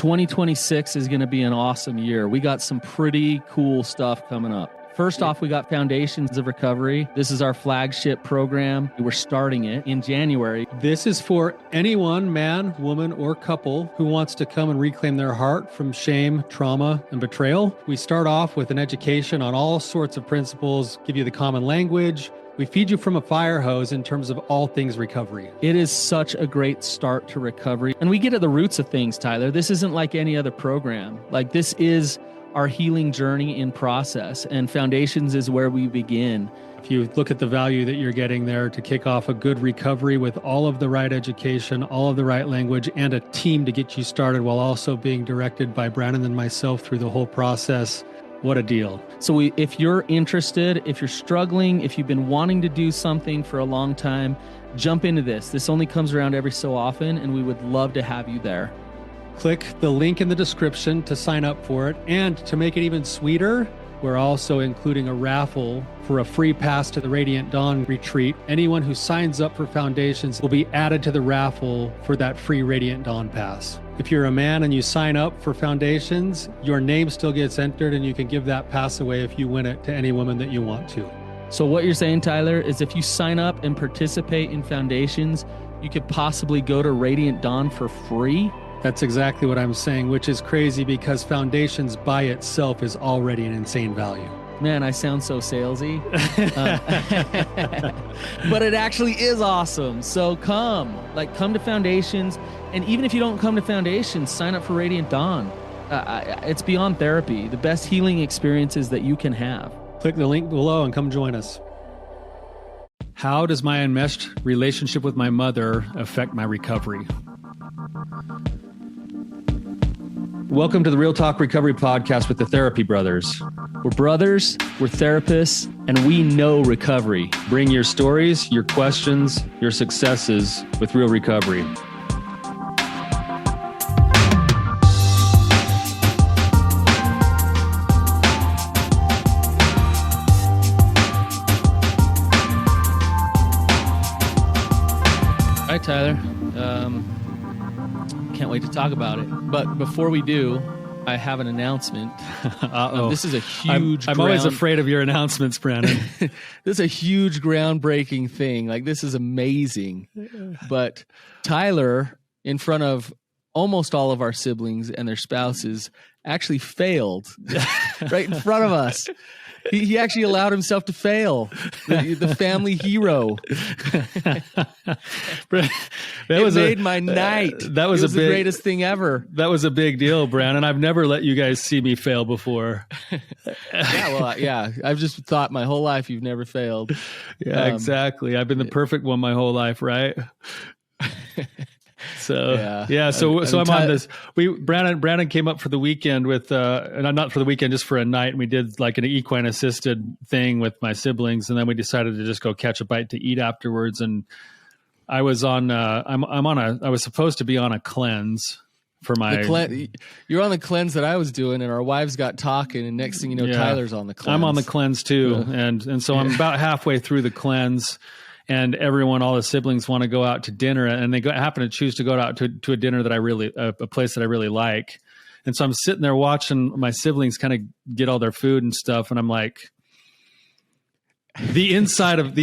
2026 is going to be an awesome year. We got some pretty cool stuff coming up. First off, we got Foundations of Recovery. This is our flagship program. We're starting it in January. This is for anyone, man, woman, or couple who wants to come and reclaim their heart from shame, trauma, and betrayal. We start off with an education on all sorts of principles, give you the common language. We feed you from a fire hose in terms of all things recovery. It is such a great start to recovery. And we get at the roots of things, Tyler. This isn't like any other program. Like, this is our healing journey in process, and Foundations is where we begin. If you look at the value that you're getting there to kick off a good recovery with all of the right education, all of the right language, and a team to get you started while also being directed by Brandon and myself through the whole process, what a deal. So if you're interested, if you're struggling, if you've been wanting to do something for a long time, jump into this. This only comes around every so often, and we would love to have you there. Click the link in the description to sign up for it. And to make it even sweeter, we're also including a raffle for a free pass to the Radiant Dawn retreat. Anyone who signs up for Foundations will be added to the raffle for that free Radiant Dawn pass. If you're a man and you sign up for Foundations, your name still gets entered, and you can give that pass away if you win it to any woman that you want to. So what you're saying, Tyler, is if you sign up and participate in Foundations, you could possibly go to Radiant Dawn for free? That's exactly what I'm saying, which is crazy because Foundations by itself is already an insane value. Man, I sound so salesy. But it actually is awesome. So come to Foundations. And even if you don't come to Foundations, sign up for Radiant Dawn. It's beyond therapy, the best healing experiences that you can have. Click the link below and come join us. How does my enmeshed relationship with my mother affect my recovery? Welcome to the Real Talk Recovery Podcast with the Therapy Brothers. We're brothers, we're therapists, and we know recovery. Bring your stories, your questions, your successes with real recovery. All right, Tyler. Can't wait to talk about it. But before we do, I have an announcement. This is a huge... I'm always afraid of your announcements, Brandon. This is a huge groundbreaking thing. Like, this is amazing. But Tyler, in front of almost all of our siblings and their spouses, actually failed right in front of us. He actually allowed himself to fail. The family hero. It made my night. That was the greatest thing ever. That was a big deal, Brandon. I've never let you guys see me fail before. I've just thought my whole life you've never failed. Yeah, exactly. I've been the perfect one my whole life, right? So So I'm on this. Brandon came up for the weekend with, and not for the weekend, just for a night. And we did like an equine assisted thing with my siblings, and then we decided to just go catch a bite to eat afterwards. And I was on, I was supposed to be on a cleanse for my. You're on the cleanse that I was doing, and our wives got talking, and next thing you know, Tyler's on the cleanse. I'm on the cleanse too, and so I'm about halfway through the cleanse. And all the siblings want to go out to dinner, and they happen to choose to go out to a dinner that a place that I really like. And so I'm sitting there watching my siblings kind of get all their food and stuff. And I'm like, the inside of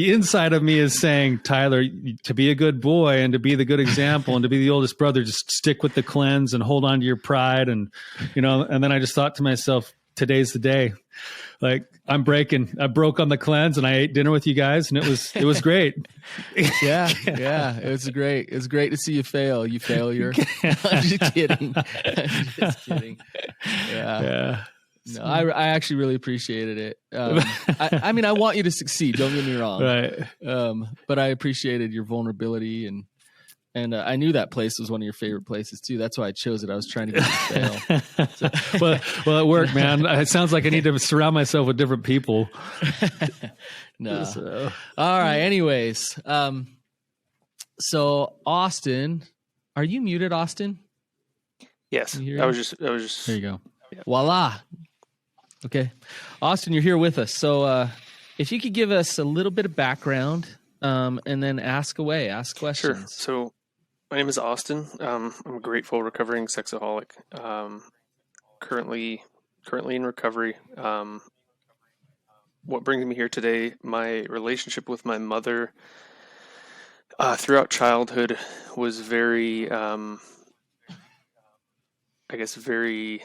me is saying, Tyler, to be a good boy and to be the good example and to be the oldest brother, just stick with the cleanse and hold on to your pride. And, and then I just thought to myself, today's the day. Like, I broke on the cleanse, and I ate dinner with you guys, and it was great. Yeah. It was great. It was great to see you fail, you failure. I'm just kidding. Yeah. No, I actually really appreciated it. I mean, I want you to succeed. Don't get me wrong. Right. But I appreciated your vulnerability, and I knew that place was one of your favorite places too. That's why I chose it. I was trying to get you to fail. Well, it worked, man. It sounds like I need to surround myself with different people. No. All right. Anyways, so Austin, are you muted, Austin? Yes. I was just. There you go. Yeah. Voila. Okay, Austin, you're here with us. So, if you could give us a little bit of background, and then ask questions. Sure. So, My name is Austin. I'm a grateful recovering sexaholic. Currently, currently in recovery. What brings me here today? My relationship with my mother throughout childhood was very, I guess, very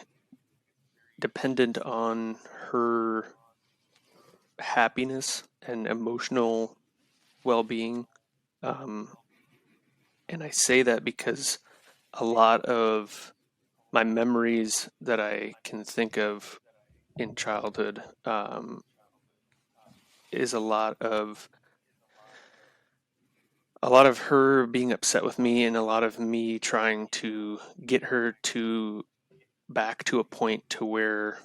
dependent on her happiness and emotional well-being. Um, and I say that because a lot of my memories that I can think of in childhood is a lot of her being upset with me and a lot of me trying to get her to back to a point to where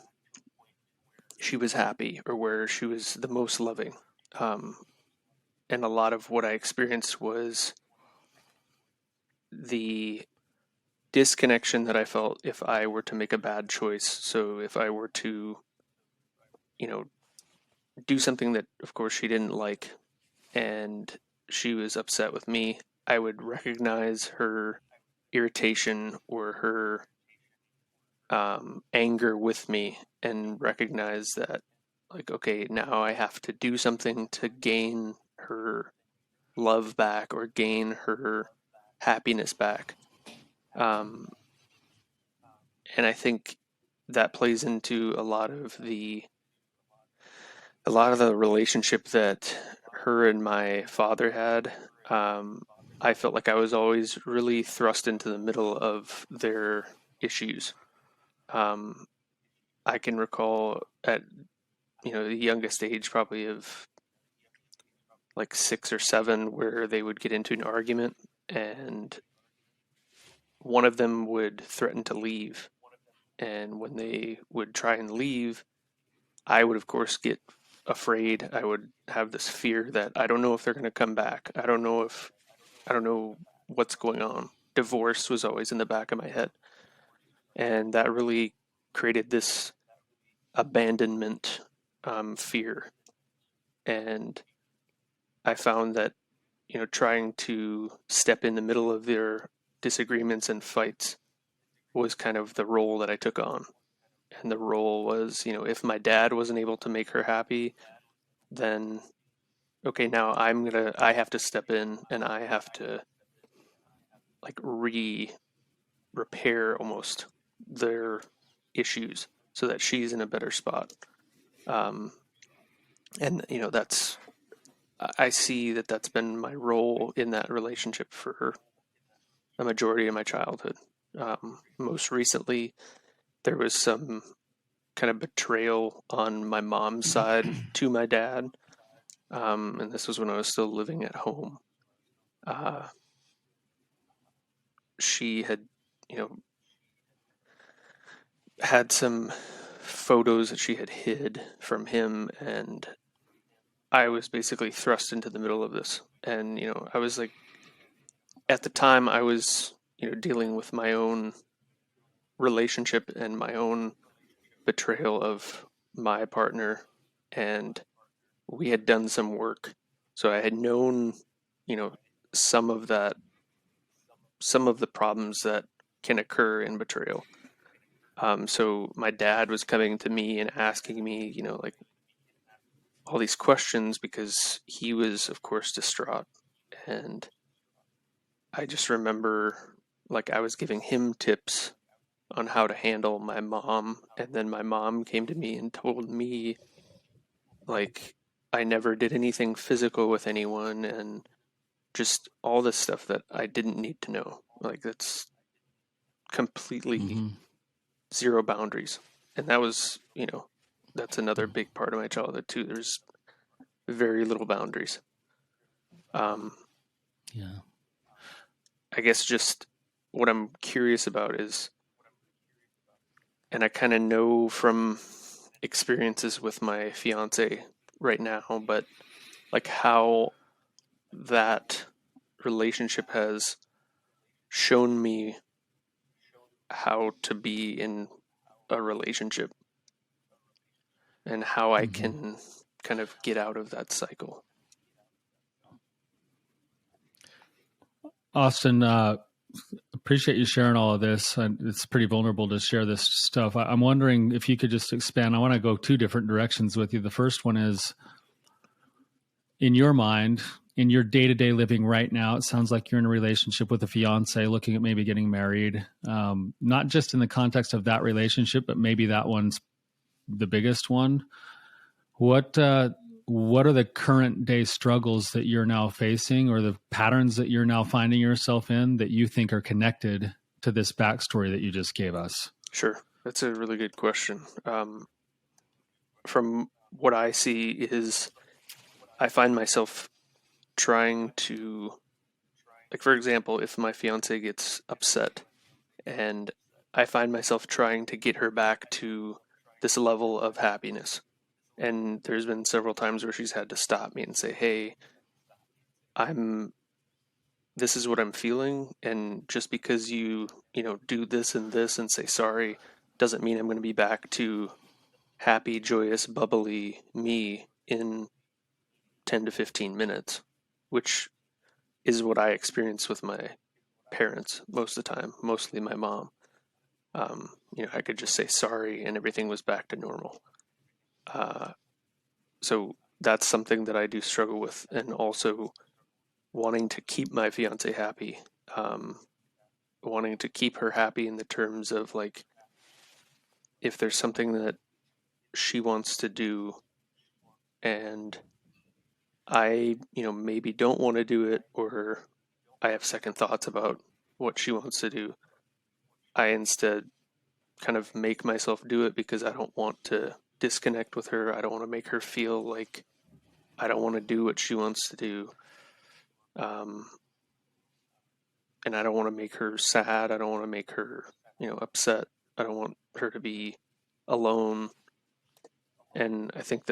she was happy or where she was the most loving. Um, and a lot of what I experienced was the disconnection that I felt if I were to make a bad choice. So if I were to, you know, do something that, of course, she didn't like and she was upset with me, I would recognize her irritation or her anger with me and recognize that, like, okay, now I have to do something to gain her love back or gain her happiness back. Um, and I think that plays into a lot of the relationship that her and my father had. Um, I felt like I was always really thrust into the middle of their issues. Um, I can recall at the youngest age, probably of like 6 or 7, where they would get into an argument and one of them would threaten to leave. And when they would try and leave, I would, of course, get afraid. I would have this fear that I don't know if they're going to come back. I don't know what's going on. Divorce was always in the back of my head. And that really created this abandonment fear. And I found that, trying to step in the middle of their disagreements and fights was kind of the role that I took on. And the role was, if my dad wasn't able to make her happy, then okay, now I have to step in and I have to like repair almost their issues so that she's in a better spot. Um, and that's I see that that's been my role in that relationship for a majority of my childhood. Most recently, there was some kind of betrayal on my mom's side to my dad, and this was when I was still living at home. Uh, she had, you know, had some photos that she had hid from him, and I was basically thrust into the middle of this. And I was like, at the time, I was dealing with my own relationship and my own betrayal of my partner, and we had done some work, so I had known some of that, some of the problems that can occur in betrayal. So my dad was coming to me and asking me like all these questions because he was, of course, distraught. And I just remember like I was giving him tips on how to handle my mom, and then my mom came to me and told me like I never did anything physical with anyone, and just all this stuff that I didn't need to know. Like that's completely zero boundaries. And that was, that's another big part of my childhood too. There's very little boundaries. Yeah. I guess just what I'm curious about is, and I kind of know from experiences with my fiance right now, but like how that relationship has shown me how to be in a relationship and how I can kind of get out of that cycle. Austin, Appreciate you sharing all of this. It's pretty vulnerable to share this stuff. I'm wondering if you could just expand. I want to go two different directions with you. The first one is, in your mind, in your day-to-day living right now, it sounds like you're in a relationship with a fiance, looking at maybe getting married. Not just in the context of that relationship, but maybe that one's the biggest one. What are the current day struggles that you're now facing, or the patterns that you're now finding yourself in, that you think are connected to this backstory that you just gave us? Sure. That's a really good question. From what I see is I find myself trying to, like, for example, if my fiance gets upset, and I find myself trying to get her back to this level of happiness. And there's been several times where she's had to stop me and say, "Hey, this is what I'm feeling, and just because you do this and say sorry doesn't mean I'm going to be back to happy, joyous, bubbly me in 10 to 15 minutes," which is what I experience with my parents most of the time, mostly my mom. I could just say sorry and everything was back to normal. So that's something that I do struggle with, and also wanting to keep my fiance happy, wanting to keep her happy in the terms of, like, if there's something that she wants to do and I, maybe don't want to do it, or I have second thoughts about what she wants to do, I instead kind of make myself do it because I don't want to disconnect with her. I don't want to make her feel like I don't want to do what she wants to do. And I don't want to make her sad. I don't want to make her, upset. I don't want her to be alone. And I think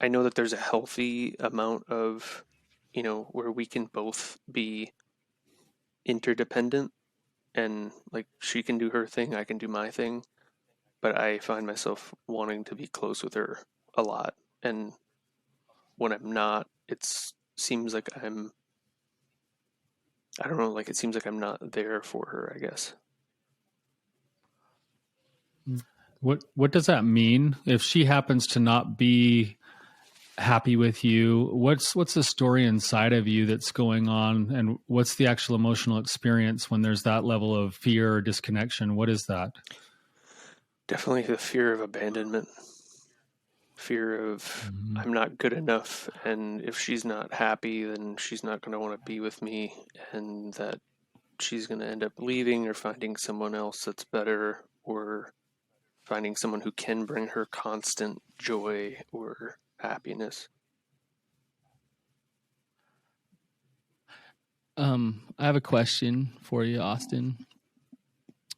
I know that there's a healthy amount of, where we can both be interdependent, and, like, she can do her thing, I can do my thing. But I find myself wanting to be close with her a lot. And when I'm not, it seems like I don't know, like, it seems like I'm not there for her, I guess. What does that mean? If she happens to not be happy with you, what's the story inside of you that's going on, and what's the actual emotional experience when there's that level of fear or disconnection? What is that? Definitely the fear of abandonment, fear of I'm not good enough, and if she's not happy, then she's not going to want to be with me, and that she's going to end up leaving or finding someone else that's better, or finding someone who can bring her constant joy or happiness. I have a question for you, Austin.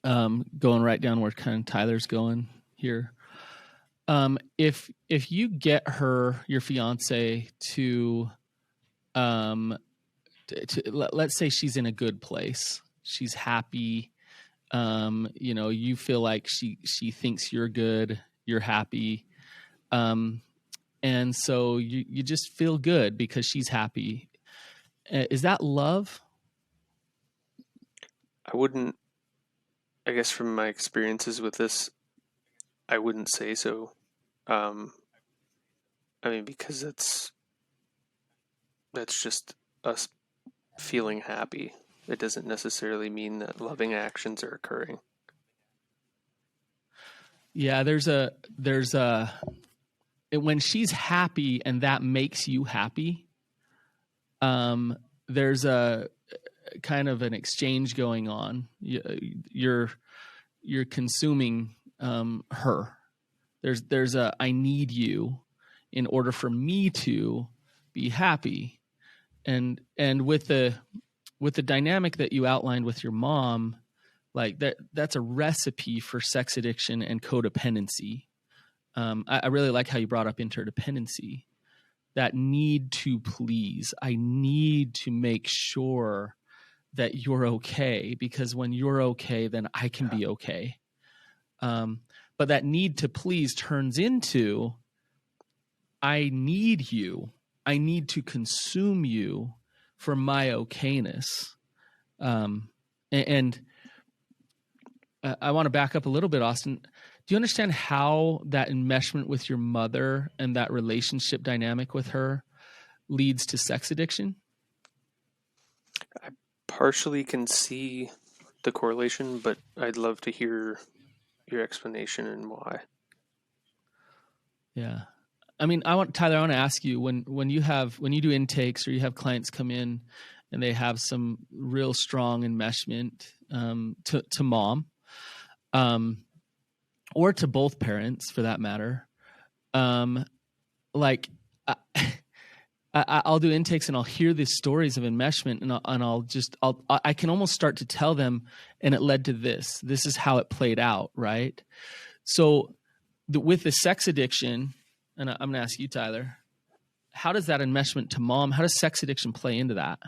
Going right down where kind of Tyler's going here. If you get your fiance to let's say she's in a good place, she's happy, you feel like she thinks you're good, you're happy, and so you just feel good because she's happy. Is that love? I guess from my experiences with this, I wouldn't say so. Because that's just us feeling happy. It doesn't necessarily mean that loving actions are occurring. Yeah, when she's happy and that makes you happy, there's a kind of an exchange going on. You're consuming her. There's a I need you in order for me to be happy, and with the dynamic that you outlined with your mom, like that's a recipe for sex addiction and codependency. I really like how you brought up interdependency. That need to please. I need to make sure that you're okay, because when you're okay, then I can be okay. But that need to please turns into I need you. I need to consume you for my okayness. And I want to back up a little bit, Austin. Do you understand how that enmeshment with your mother and that relationship dynamic with her leads to sex addiction? I partially can see the correlation, but I'd love to hear your explanation and why. Yeah. I mean, Tyler, I want to ask you, when you do intakes or you have clients come in and they have some real strong enmeshment to mom, or to both parents for that matter, like I'll do intakes and I'll hear these stories of enmeshment, and I can almost start to tell them, and it led to this. This is how it played out, right? So with the sex addiction, and I'm going to ask you, Tyler, how does that enmeshment to mom, how does sex addiction play into that?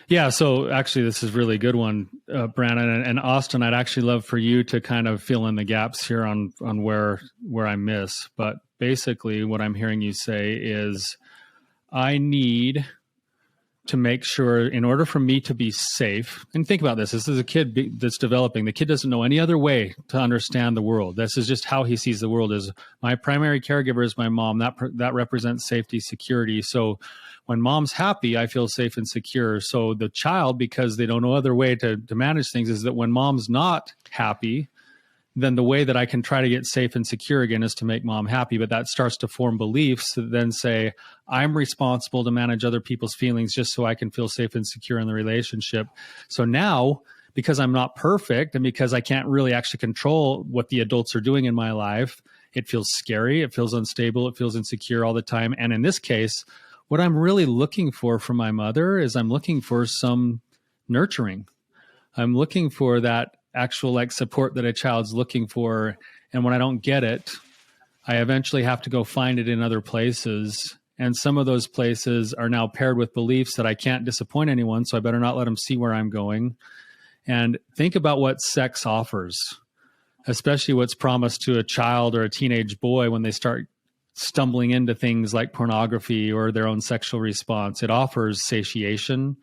Yeah, so actually this is a really good one, Brandon and Austin. I'd actually love for you to kind of fill in the gaps here on where I miss. But basically what I'm hearing you say is I need to make sure, in order for me to be safe, and think about this is a kid that's developing. The kid doesn't know any other way to understand the world. This is just how he sees the world. Is my primary caregiver is my mom. That represents safety, security. So when mom's happy, I feel safe and secure. So the child, because they don't know other way to manage things, is that when mom's not happy, then the way that I can try to get safe and secure again is to make mom happy. But that starts to form beliefs that then say, I'm responsible to manage other people's feelings just so I can feel safe and secure in the relationship. So now, because I'm not perfect and because I can't really actually control what the adults are doing in my life, it feels scary, it feels unstable, it feels insecure all the time. And in this case, what I'm really looking for from my mother is I'm looking for some nurturing. I'm looking for that actual like support that a child's looking for. And when I don't get it, I eventually have to go find it in other places. And some of those places are now paired with beliefs that I can't disappoint anyone, so I better not let them see where I'm going. And think about what sex offers, especially what's promised to a child or a teenage boy when they start stumbling into things like pornography or their own sexual response. It offers satiation.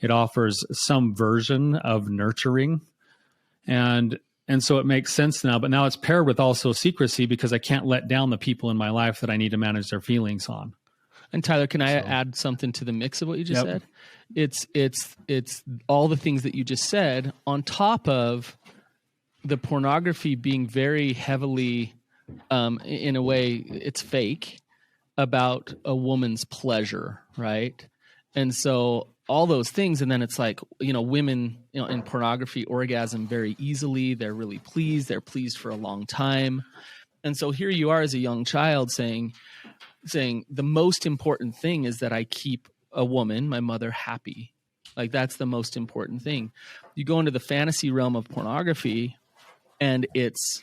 It offers some version of nurturing. And so it makes sense now, but now it's paired with also secrecy because I can't let down the people in my life that I need to manage their feelings on. And Tyler, can I add something to the mix of what you just said? It's all the things that you just said on top of the pornography being very heavily, in a way, it's fake about a woman's pleasure, right? And so all those things, and then it's like, women, in pornography orgasm very easily. They're really pleased. They're pleased for a long time. And so here you are as a young child saying the most important thing is that I keep a woman, my mother, happy. Like that's the most important thing. You go into the fantasy realm of pornography and it's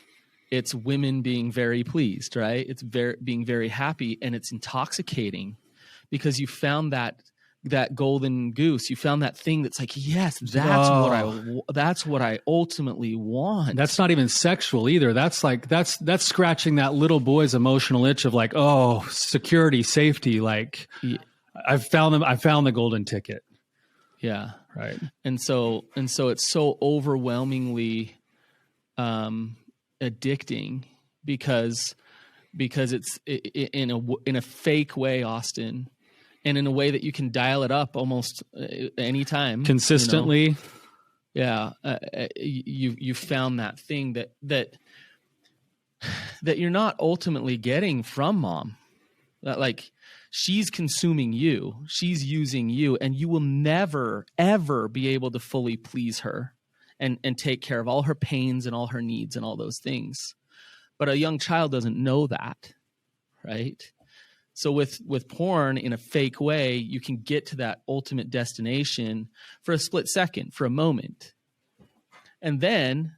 women being very pleased, right? It's being very happy, and it's intoxicating because you found that golden goose. You found that thing that's like, yes, that's what I ultimately want. That's not even sexual either. That's like that's scratching that little boy's emotional itch of like, oh, security, safety. Like, yeah. I found the golden ticket. Yeah, right. And so it's so overwhelmingly addicting because it's in a fake way, Austin. And in a way that you can dial it up almost anytime. Consistently. Yeah. You found that thing that you're not ultimately getting from mom. That like she's consuming you, she's using you, and you will never, ever be able to fully please her and take care of all her pains and all her needs and all those things. But a young child doesn't know that, right? So with porn, in a fake way, you can get to that ultimate destination for a split second, for a moment. And then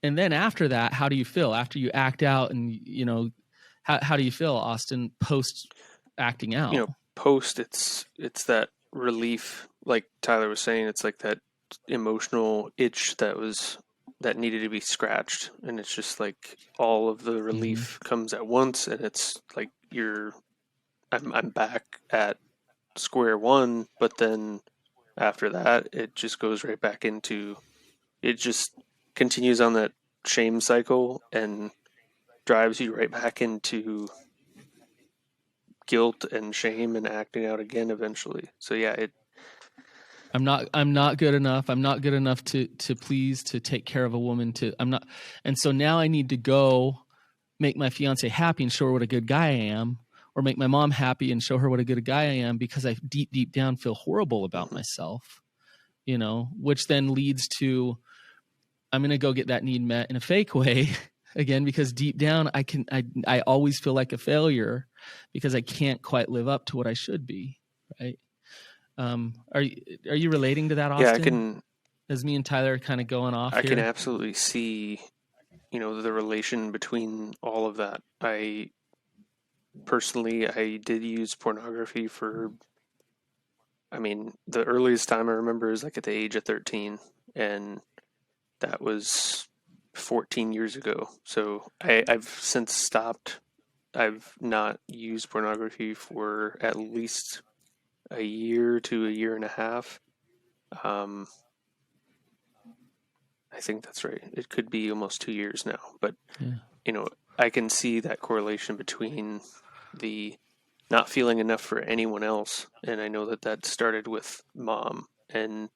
after that, how do you feel? After you act out and, how do you feel, Austin, post acting out? Post, it's that relief, like Tyler was saying, it's like that emotional itch that needed to be scratched. And it's just like all of the relief comes at once, and it's like you're I'm back at square one, but then after that, it just goes right back into, it just continues on that shame cycle and drives you right back into guilt and shame and acting out again eventually. So yeah, I'm not good enough. I'm not good enough to please, to take care of a woman, and so now I need to go make my fiance happy and show her what a good guy I am, or make my mom happy and show her what a good guy I am, because I deep down feel horrible about myself, which then leads to, I'm going to go get that need met in a fake way again, because deep down I always feel like a failure because I can't quite live up to what I should be. Right. Are you relating to that, Austin? yeah, I can, As me and Tyler kind of going off I here? can absolutely see, the relation between all of that. I did use pornography for, the earliest time I remember is like at the age of 13, and that was 14 years ago. So I've since stopped. I've not used pornography for at least a year to a year and a half. I think that's right. It could be almost 2 years now, but Yeah. I can see that correlation between the not feeling enough for anyone else, and I know that started with mom, and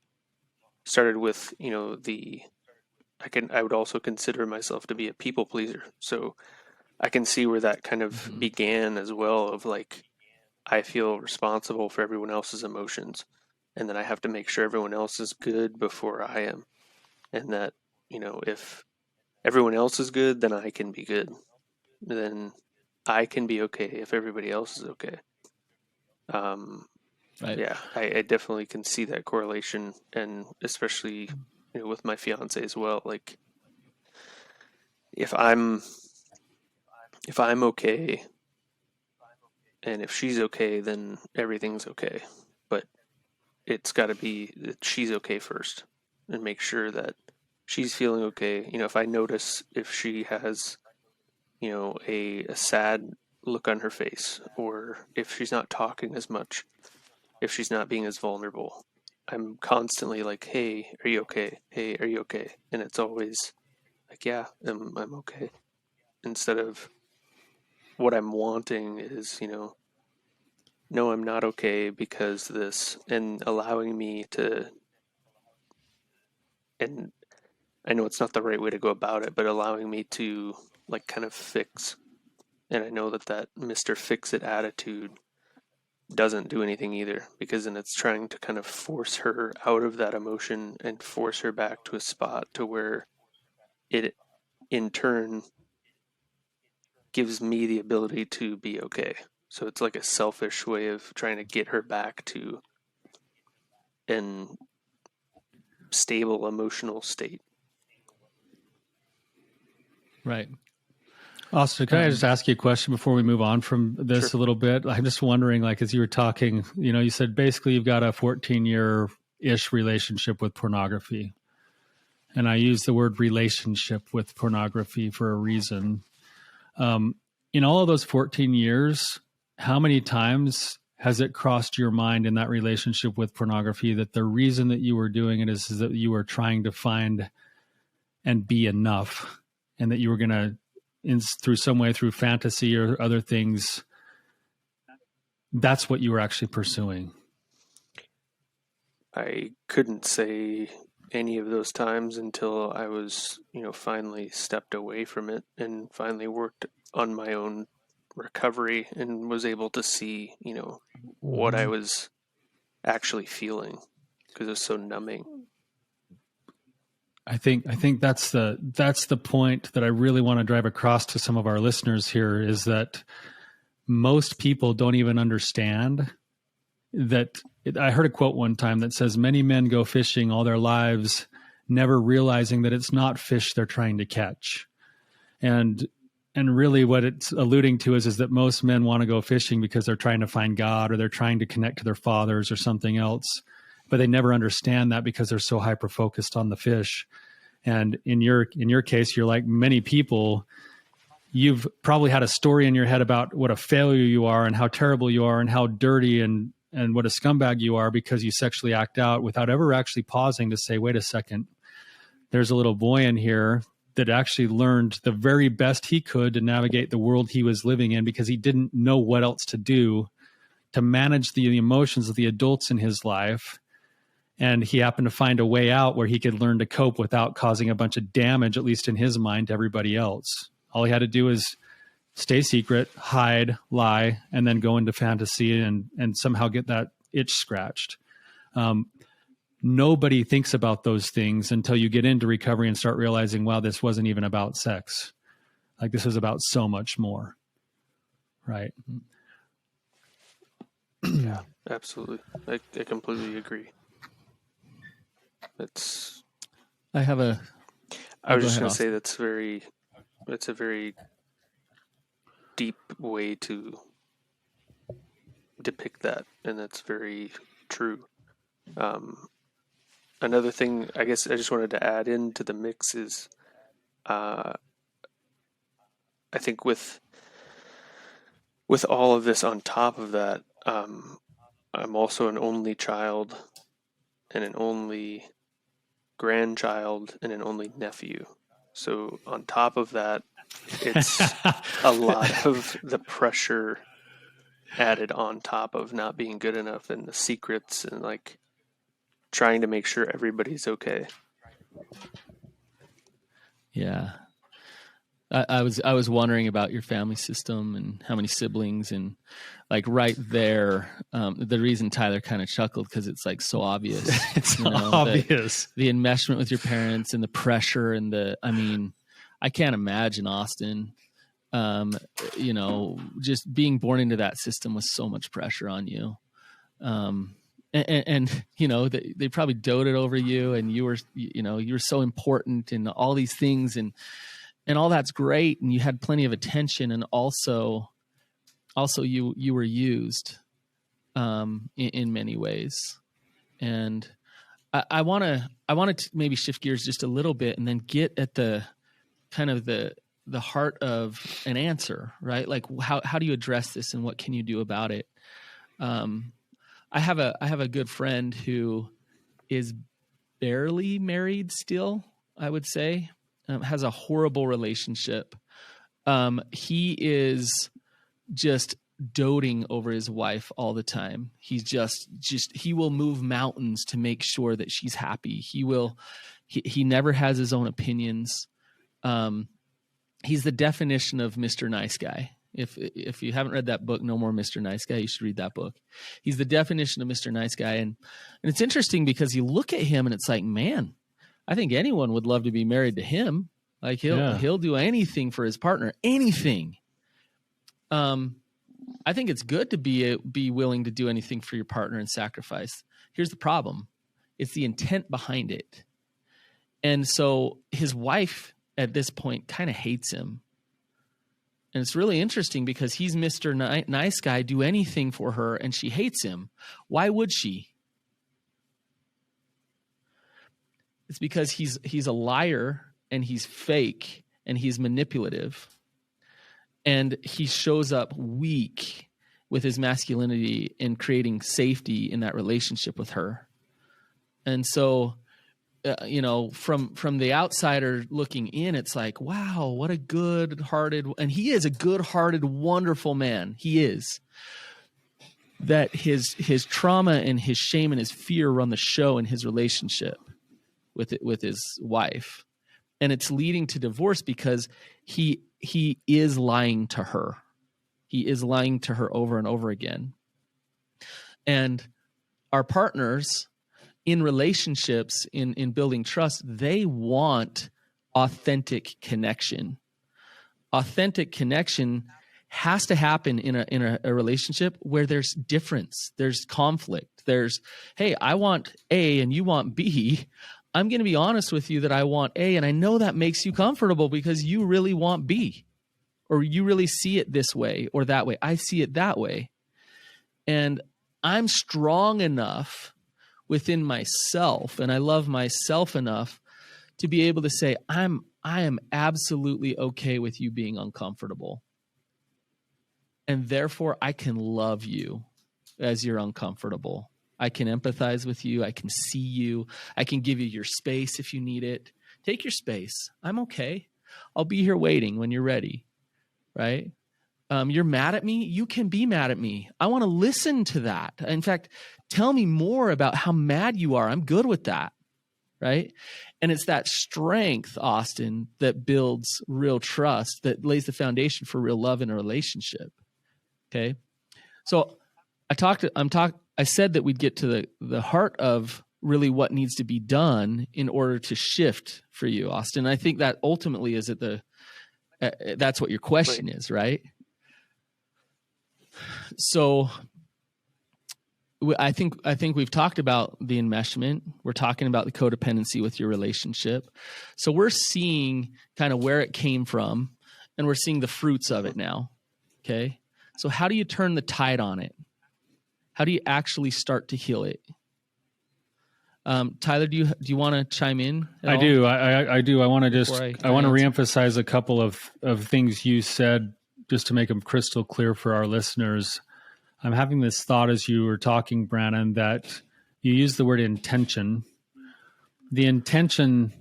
started with I would also consider myself to be a people pleaser, so I can see where that kind of began as well, of like, I feel responsible for everyone else's emotions, and then I have to make sure everyone else is good before I am, and that if everyone else is good, then I can be good, then I can be okay if everybody else is okay. Right. Yeah, I definitely can see that correlation, and especially with my fiance as well. Like, if I'm okay, and if she's okay, then everything's okay. But it's got to be that she's okay first, and make sure that she's feeling okay. If I notice if she has a sad look on her face, or if she's not talking as much, if she's not being as vulnerable, I'm constantly like, hey, are you okay? Hey, are you okay? And it's always like, yeah, I'm okay. Instead of what I'm wanting is, no, I'm not okay because this, and allowing me to, and I know it's not the right way to go about it, but allowing me to like kind of fix. And I know that Mr. Fix-It attitude doesn't do anything either, because then it's trying to kind of force her out of that emotion and force her back to a spot to where it in turn gives me the ability to be okay. So it's like a selfish way of trying to get her back to an stable emotional state. Right. Austin, can I just ask you a question before we move on from this Sure. a little bit? I'm just wondering, like, as you were talking, you said basically you've got a 14-year-ish relationship with pornography. And I use the word relationship with pornography for a reason. In all of those 14 years, how many times has it crossed your mind in that relationship with pornography that the reason that you were doing it is that you were trying to find and be enough, and that you were going to, through some way, through fantasy or other things, that's what you were actually pursuing? I couldn't say any of those times until I was, finally stepped away from it and finally worked on my own recovery and was able to see, what I was actually feeling, because it was so numbing. I think that's the point that I really want to drive across to some of our listeners here, is that most people don't even understand that. I heard a quote one time that says, many men go fishing all their lives, never realizing that it's not fish they're trying to catch. And really what it's alluding to is that most men want to go fishing because they're trying to find God, or they're trying to connect to their fathers or something else. But they never understand that because they're so hyper focused on the fish. And in your case, you're like many people, you've probably had a story in your head about what a failure you are and how terrible you are and how dirty and what a scumbag you are because you sexually act out without ever actually pausing to say, wait a second, there's a little boy in here that actually learned the very best he could to navigate the world he was living in because he didn't know what else to do to manage the emotions of the adults in his life. And he happened to find a way out where he could learn to cope without causing a bunch of damage, at least in his mind, to everybody else. All he had to do is stay secret, hide, lie, and then go into fantasy and somehow get that itch scratched. Nobody thinks about those things until you get into recovery and start realizing, wow, this wasn't even about sex. Like this was about so much more. Right. Yeah, absolutely. I completely agree. I was just going to say that's a very deep way to depict that, and that's very true. Another thing I guess I just wanted to add into the mix is I think with all of this on top of that, I'm also an only child and an only grandchild and an only nephew. So on top of that, it's a lot of the pressure added on top of not being good enough and the secrets and like trying to make sure everybody's okay. Yeah. I was wondering about your family system and how many siblings, and like right there, the reason Tyler kind of chuckled because it's like so obvious. It's obvious. The enmeshment with your parents and the pressure and I can't imagine, Austin, just being born into that system with so much pressure on you. And they probably doted over you, and you were so important and all these things, and all that's great, and you had plenty of attention, and also you were used in many ways. And I want to maybe shift gears just a little bit and then get at the kind of the heart of an answer, right? Like how do you address this and what can you do about it? I have a good friend who is barely married still, I would say. Has a horrible relationship. He is just doting over his wife all the time. He's just he will move mountains to make sure that she's happy. He never has his own opinions. He's the definition of Mr. Nice Guy. If you haven't read that book, No More Mr. Nice Guy, you should read that book. He's the definition of Mr. Nice Guy. And it's interesting because you look at him and it's like, man, I think anyone would love to be married to him. Like he'll do anything for his partner, anything. I think it's good to be willing to do anything for your partner and sacrifice. Here's the problem. It's the intent behind it. And so his wife at this point kind of hates him. And it's really interesting because he's Mr. Nice Guy, do anything for her, and she hates him. Why would she? It's because he's a liar, and he's fake, and he's manipulative. And he shows up weak with his masculinity in creating safety in that relationship with her. And so, from the outsider looking in, it's like, wow, what a good-hearted, and he is a good-hearted, wonderful man. He is. That his trauma and his shame and his fear run the show in his relationship with his wife. And it's leading to divorce because he is lying to her. He is lying to her over and over again. And our partners in relationships, in building trust, they want authentic connection. Authentic connection has to happen in a relationship where there's difference, there's conflict, there's, hey, I want A and you want B. I'm going to be honest with you that I want A, and I know that makes you comfortable because you really want B, or you really see it this way or that way. I see it that way. And I'm strong enough within myself, and I love myself enough to be able to say, I'm I am absolutely okay with you being uncomfortable. And therefore, I can love you as you're uncomfortable. I can empathize with you. I can see you. I can give you your space if you need it. Take your space. I'm okay. I'll be here waiting when you're ready, right? You're mad at me. You can be mad at me. I want to listen to that. In fact, tell me more about how mad you are. I'm good with that, right? And it's that strength, Austin, that builds real trust, that lays the foundation for real love in a relationship. Okay. So I said that we'd get to the heart of really what needs to be done in order to shift for you, Austin. I think that ultimately is that's what your question is, right? So I think we've talked about the enmeshment. We're talking about the codependency with your relationship. So we're seeing kind of where it came from, and we're seeing the fruits of it now. Okay. So how do you turn the tide on it? How do you actually start to heal it? Tyler, do you want to chime in? I do. I do. I want to I want to answer. reemphasize a couple of things you said just to make them crystal clear for our listeners. I'm having this thought as you were talking, Brannon, that you used the word intention. The intention,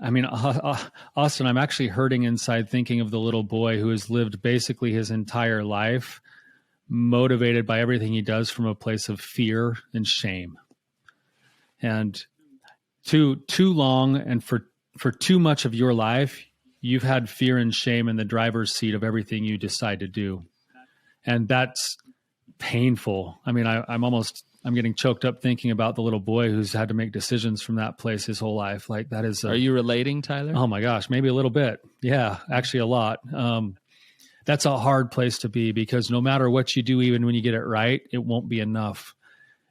I mean, Austin, I'm actually hurting inside thinking of the little boy who has lived basically his entire life motivated by everything he does from a place of fear and shame. And too long and for too much of your life, you've had fear and shame in the driver's seat of everything you decide to do. And that's painful. I mean, I'm getting choked up thinking about the little boy who's had to make decisions from that place his whole life. Like that is. Are you relating, Tyler? Oh my gosh, maybe a little bit. Yeah, actually a lot. That's a hard place to be because no matter what you do, even when you get it right, it won't be enough,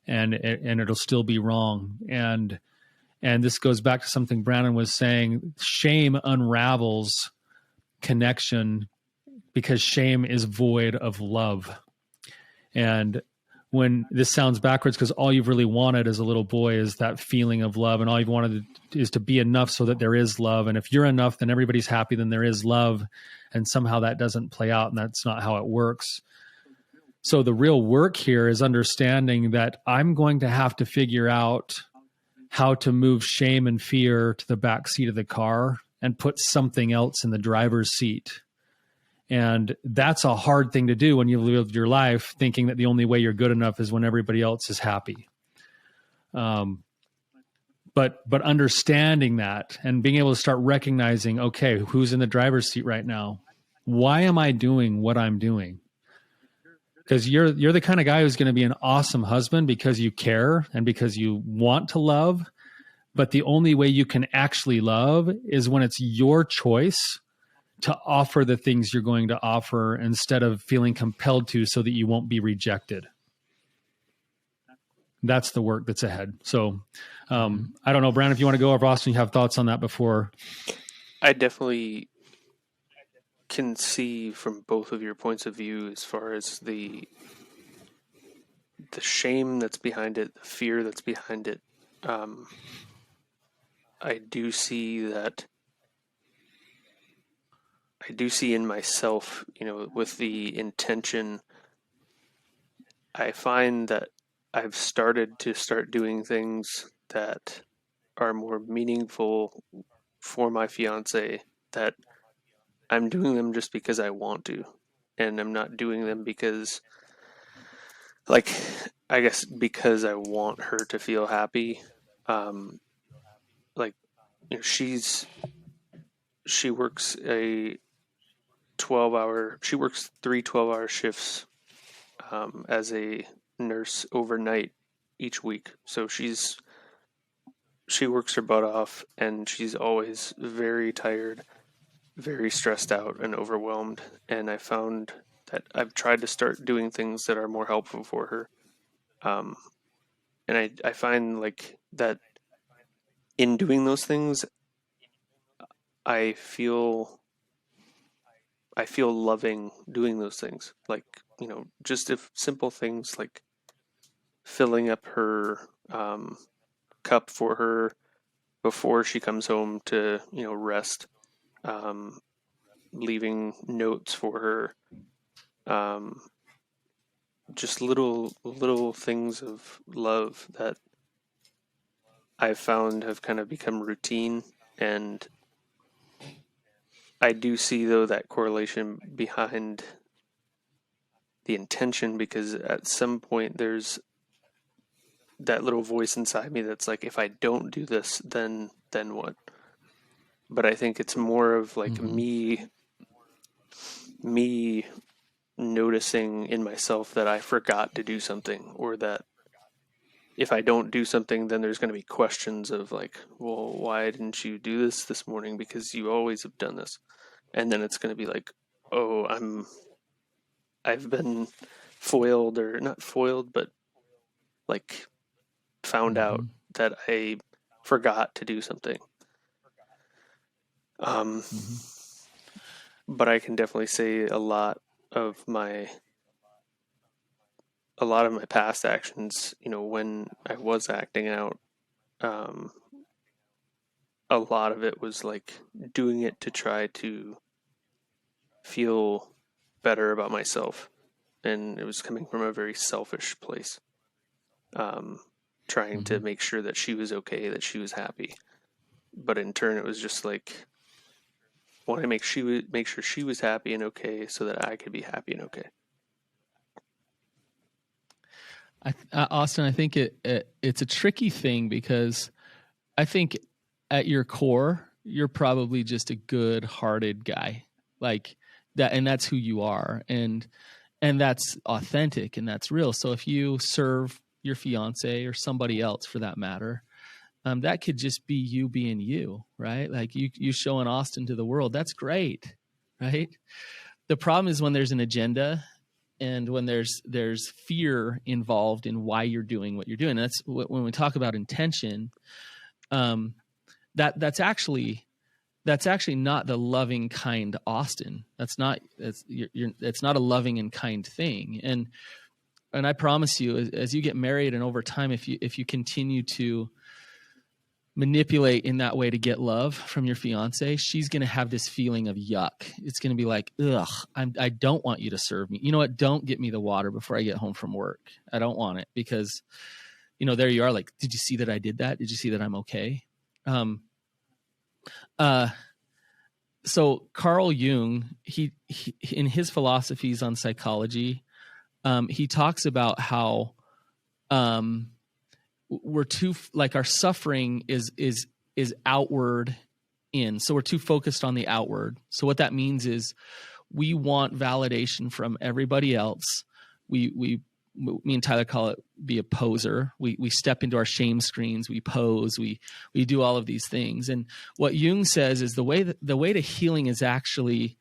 and it'll still be wrong. And this goes back to something Brannon was saying. Shame unravels connection because shame is void of love. And when this sounds backwards, because all you've really wanted as a little boy is that feeling of love, and all you've wanted is to be enough so that there is love. And if you're enough, then everybody's happy, then there is love. And somehow that doesn't play out, and that's not how it works. So the real work here is understanding that I'm going to have to figure out how to move shame and fear to the back seat of the car and put something else in the driver's seat. And that's a hard thing to do when you've lived your life thinking that the only way you're good enough is when everybody else is happy. But understanding that and being able to start recognizing, okay, who's in the driver's seat right now? Why am I doing what I'm doing? Because you're the kind of guy who's going to be an awesome husband because you care and because you want to love. But the only way you can actually love is when it's your choice to offer the things you're going to offer instead of feeling compelled to so that you won't be rejected. That's the work that's ahead. So I don't know, Brandon, if you want to go over, Austin, you have thoughts on that before? I definitely can see from both of your points of view as far as the shame that's behind it, the fear that's behind it. I do see in myself, with the intention. I find that I've started doing things that are more meaningful for my fiance, that I'm doing them just because I want to, and I'm not doing them because, I guess because I want her to feel happy. She works she works 3 12-hour shifts as a nurse overnight each week. So she works her butt off, and she's always very tired, very stressed out and overwhelmed. And I found that I've tried to start doing things that are more helpful for her. And I find that in doing those things, I feel loving doing those things. Just if simple things like filling up her cup for her before she comes home to, rest. leaving notes for her, just little things of love that I've found have kind of become routine. And I do see, though, that correlation behind the intention, because at some point there's that little voice inside me that's like, if I don't do this, then what? But I think it's more of like me noticing in myself that I forgot to do something, or that if I don't do something, then there's going to be questions of like, well, why didn't you do this morning? Because you always have done this. And then it's going to be like, oh, I've been foiled, or not foiled, but like found out that I forgot to do something. But I can definitely say a lot of my past actions, when I was acting out, a lot of it was like doing it to try to feel better about myself. And it was coming from a very selfish place, trying to make sure that she was okay, that she was happy. But in turn, it was just like, I want to make sure she was happy and okay, so that I could be happy and okay. Austin, I think it's a tricky thing, because I think at your core, you're probably just a good-hearted guy, like that, and that's who you are, and that's authentic and that's real. So if you serve your fiance, or somebody else for that matter, that could just be you being you, right? Like you showing Austin to the world. That's great, right? The problem is when there's an agenda, and when there's fear involved in why you're doing what you're doing. And that's when we talk about intention. That's actually not the loving, kind Austin. It's not a loving and kind thing. And I promise you, as you get married and over time, if you continue to manipulate in that way to get love from your fiance, she's going to have this feeling of yuck. It's going to be like, ugh, I don't want you to serve me. You know what? Don't get me the water before I get home from work. I don't want it, because, there you are. Like, did you see that I did that? Did you see that I'm okay? So Carl Jung, he in his philosophies on psychology, he talks about how, we're too, like, our suffering is outward in. So we're too focused on the outward. So what that means is we want validation from everybody else. Me and Tyler call it be a poser. We step into our shame screens. We pose. We do all of these things. And what Jung says is the way to healing is actually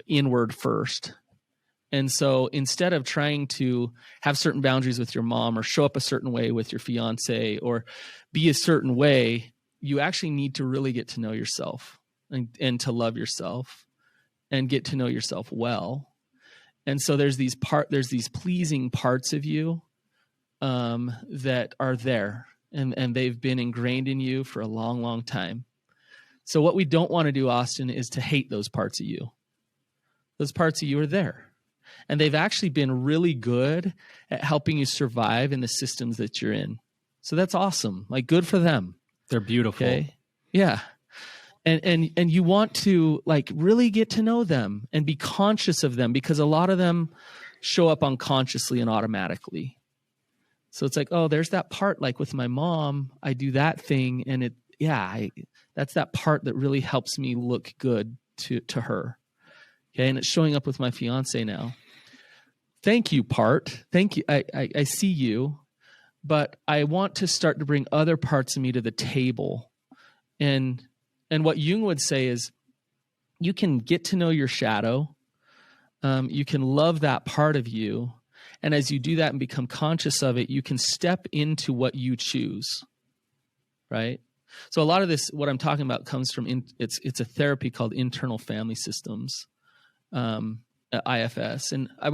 inward first. And so instead of trying to have certain boundaries with your mom, or show up a certain way with your fiance, or be a certain way, you actually need to really get to know yourself, and to love yourself, and get to know yourself well. And so there's these pleasing parts of you that are there, and they've been ingrained in you for a long, long time. So what we don't want to do, Austin, is to hate those parts of you. Those parts of you are there. And they've actually been really good at helping you survive in the systems that you're in. So that's awesome. Like, good for them. They're beautiful. Okay? Yeah. And you want to, like, really get to know them and be conscious of them, because a lot of them show up unconsciously and automatically. So it's like, oh, there's that part, like with my mom, I do that thing, and that's that part that really helps me look good to her. Okay, and it's showing up with my fiance now. Thank you, part. Thank you. I see you, but I want to start to bring other parts of me to the table. And what Jung would say is, you can get to know your shadow. You can love that part of you. And as you do that and become conscious of it, you can step into what you choose, right? So a lot of this, what I'm talking about, comes from, it's a therapy called internal family systems. IFS. And I'd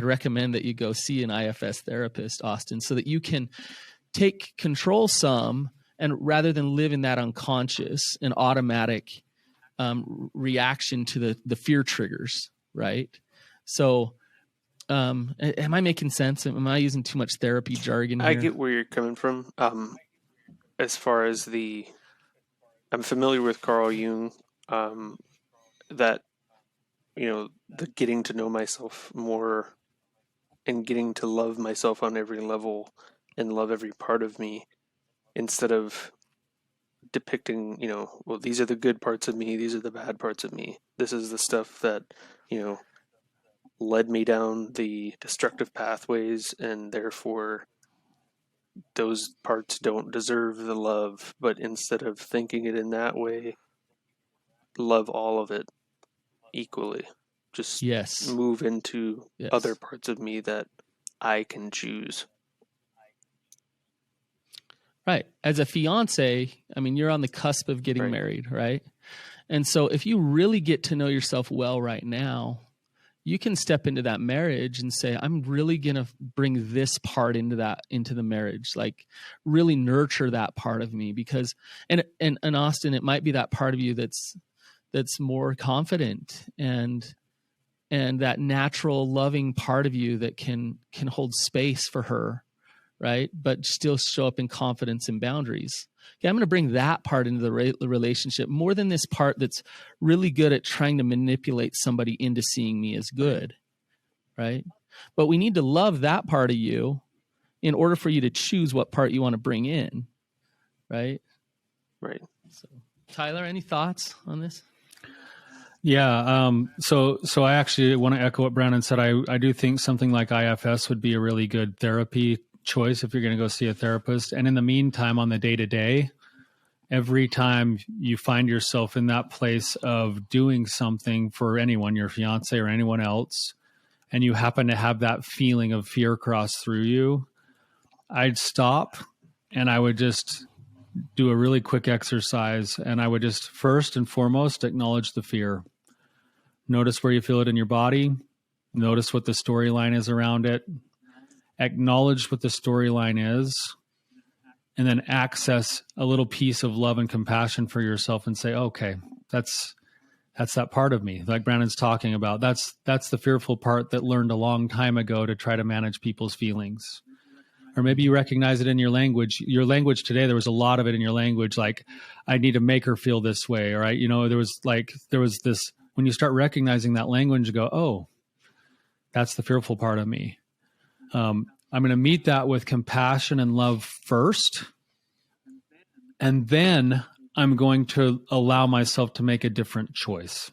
recommend that you go see an IFS therapist, Austin, so that you can take control some, and rather than live in that unconscious and automatic reaction to the fear triggers, right? So, am I making sense? Am I using too much therapy jargon here? I get where you're coming from. As far as I'm familiar with Carl Jung, that, the getting to know myself more and getting to love myself on every level and love every part of me, instead of depicting, well, these are the good parts of me, these are the bad parts of me. This is the stuff that, led me down the destructive pathways, and therefore those parts don't deserve the love. But instead of thinking it in that way, love all of it equally. Just Yes. move into Yes. other parts of me that I can choose. Right. As a fiance, I mean, you're on the cusp of getting married, right? And so if you really get to know yourself well right now, you can step into that marriage and say, I'm really going to bring this part into the marriage, like really nurture that part of me, because, and Austin, it might be that part of you that's more confident and that natural loving part of you that can hold space for her, right? But still show up in confidence and boundaries. Okay, I'm going to bring that part into the relationship more than this part that's really good at trying to manipulate somebody into seeing me as good, right? But we need to love that part of you in order for you to choose what part you want to bring in, right? Right. So, Tyler, any thoughts on this? Yeah. So I actually want to echo what Brandon said. I do think something like IFS would be a really good therapy choice if you're going to go see a therapist. And in the meantime, on the day-to-day, every time you find yourself in that place of doing something for anyone, your fiance or anyone else, and you happen to have that feeling of fear cross through you, I'd stop and I would just do a really quick exercise. And I would just first and foremost acknowledge the fear. Notice where you feel it in your body. Notice what the storyline is around it. Acknowledge what the storyline is, and then access a little piece of love and compassion for yourself and say, okay, that's that part of me, like Brandon's talking about. That's the fearful part that learned a long time ago to try to manage people's feelings. Or maybe you recognize it in your language. Your language today, there was a lot of it in your language, like, I need to make her feel this way. All right. There was this, when you start recognizing that language, you go, oh, that's the fearful part of me. I'm going to meet that with compassion and love first. And then I'm going to allow myself to make a different choice.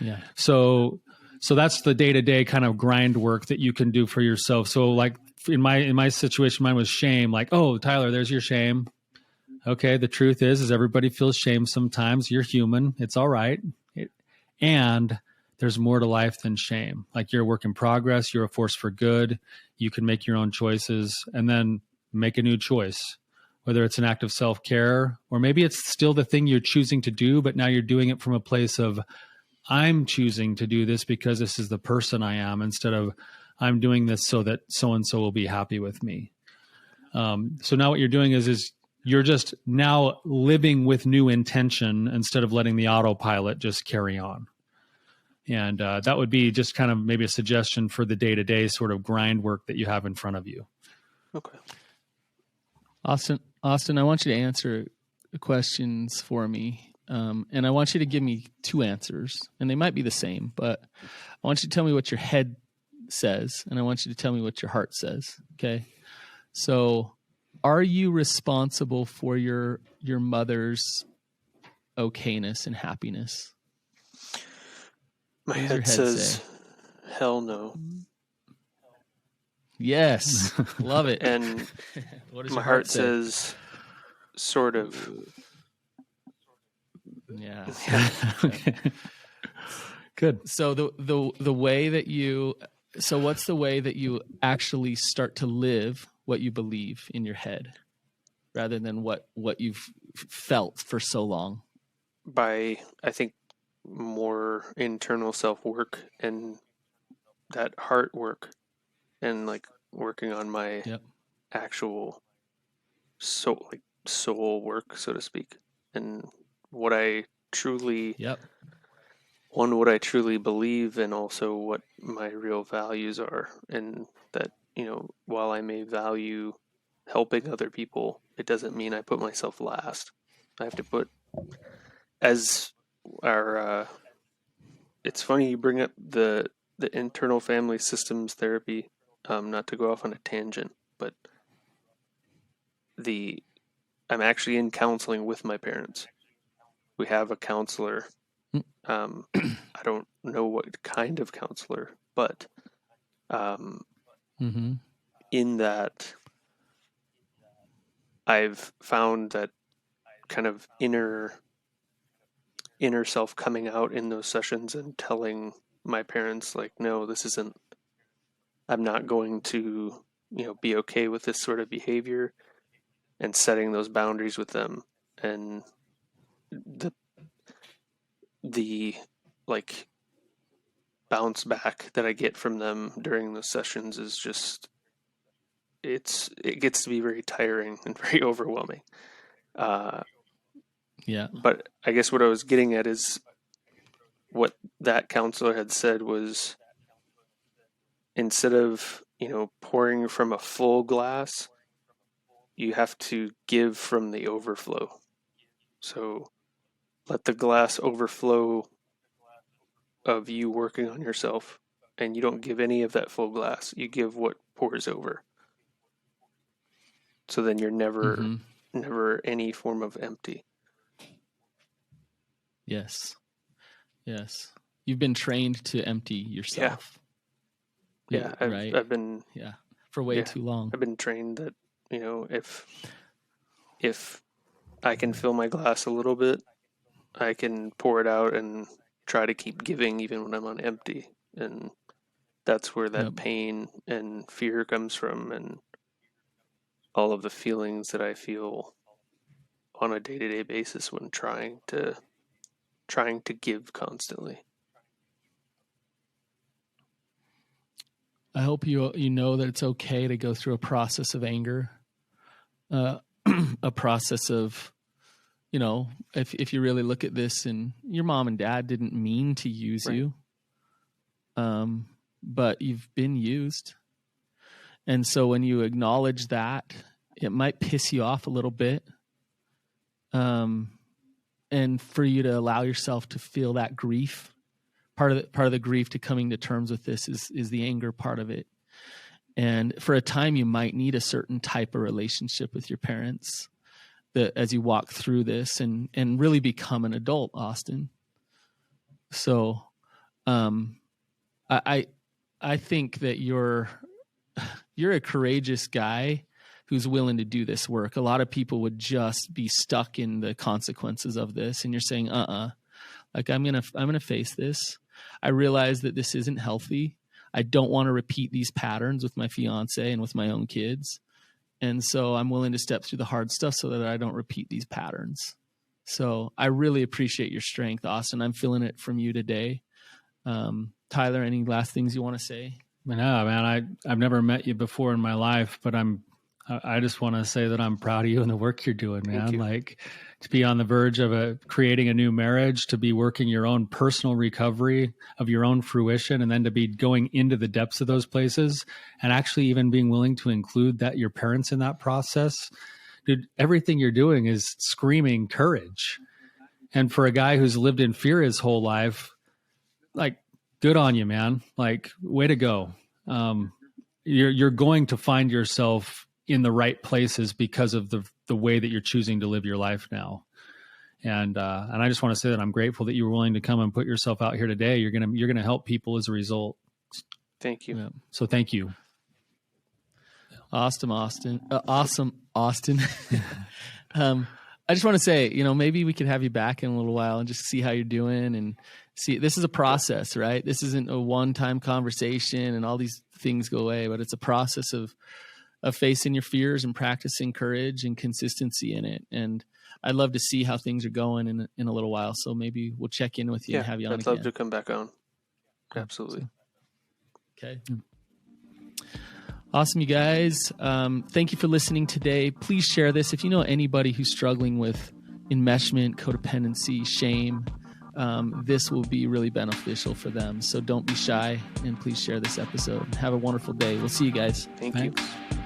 Yeah. So that's the day-to-day kind of grind work that you can do for yourself. So like in my situation, mine was shame. Like, oh, Tyler, there's your shame. Okay. The truth is everybody feels shame sometimes. You're human. It's all right. And there's more to life than shame. Like, you're a work in progress. You're a force for good. You can make your own choices and then make a new choice, whether it's an act of self-care, or maybe it's still the thing you're choosing to do, but now you're doing it from a place of, I'm choosing to do this because this is the person I am, instead of I'm doing this so that so-and-so will be happy with me. So now what you're doing is you're just now living with new intention instead of letting the autopilot just carry on. And that would be just kind of maybe a suggestion for the day-to-day sort of grind work that you have in front of you. Okay. Austin, I want you to answer questions for me. And I want you to give me two answers, and they might be the same, but I want you to tell me what your head says, and I want you to tell me what your heart says. Okay. So, are you responsible for your mother's okayness and happiness? My head says, hell no. Yes. Love it. And what does my your heart say? says, sort of. Yeah. Okay. Good. So the way that what's the way that you actually start to live what you believe in your head, rather than what you've felt for so long? By, I think, more internal self-work and that heart work, and like working on my actual soul work, so to speak, and what I truly Yep. what I truly believe, and also what my real values are. And that, while I may value helping other people, it doesn't mean I put myself last. I have to put, as our it's funny you bring up the internal family systems therapy, not to go off on a tangent, but I'm actually in counseling with my parents. We have a counselor. I don't know what kind of counselor, but Mm-hmm. in that, I've found that kind of inner self coming out in those sessions and telling my parents, like, no, this isn't, I'm not going to, be okay with this sort of behavior, and setting those boundaries with them. And the like bounce back that I get from them during those sessions is just, it gets to be very tiring and very overwhelming. Yeah. But I guess what I was getting at is what that counselor had said was, instead of, pouring from a full glass, you have to give from the overflow. So let the glass overflow of you working on yourself, and you don't give any of that full glass. You give what pours over. So then you're never any form of empty. Yes. Yes. You've been trained to empty yourself. Yeah. Right. I've been, for way too long. I've been trained that, if I can fill my glass a little bit, I can pour it out and try to keep giving even when I'm on empty. And that's where that pain and fear comes from, and all of the feelings that I feel on a day-to-day basis when trying to give constantly. I hope you know that it's okay to go through a process of anger, a process of, if you really look at this, and your mom and dad didn't mean to use you, but you've been used. And so when you acknowledge that, it might piss you off a little bit. And for you to allow yourself to feel that grief, part of the grief to coming to terms with this is the anger part of it. And for a time, you might need a certain type of relationship with your parents that as you walk through this and really become an adult, Austin. So, I think that you're a courageous guy who's willing to do this work. A lot of people would just be stuck in the consequences of this. And you're saying, like, I'm going to face this. I realize that this isn't healthy. I don't want to repeat these patterns with my fiance and with my own kids. And so I'm willing to step through the hard stuff so that I don't repeat these patterns. So I really appreciate your strength, Austin. I'm feeling it from you today. Tyler, any last things you want to say? No, man, I've never met you before in my life, but I just want to say that I'm proud of you and the work you're doing, man. Like, to be on the verge of creating a new marriage, to be working your own personal recovery of your own fruition, and then to be going into the depths of those places, and actually even being willing to include that your parents in that process. Dude, everything you're doing is screaming courage. And for a guy who's lived in fear his whole life, like, good on you, man. Like, way to go. You're going to find yourself in the right places because of the way that you're choosing to live your life now. And I just want to say that I'm grateful that you were willing to come and put yourself out here today. You're going to help people as a result. Thank you. Yeah. So thank you. Awesome, Austin. I just want to say, maybe we could have you back in a little while and just see how you're doing, and see, this is a process, right? This isn't a one-time conversation and all these things go away, but it's a process of facing your fears and practicing courage and consistency in it. And I'd love to see how things are going in a little while. So maybe we'll check in with you and have you on again. I'd love to come back on. Absolutely. Okay. Awesome, you guys. Thank you for listening today. Please share this. If you know anybody who's struggling with enmeshment, codependency, shame, this will be really beneficial for them. So don't be shy, and please share this episode. Have a wonderful day. We'll see you guys. Thank you. Thanks.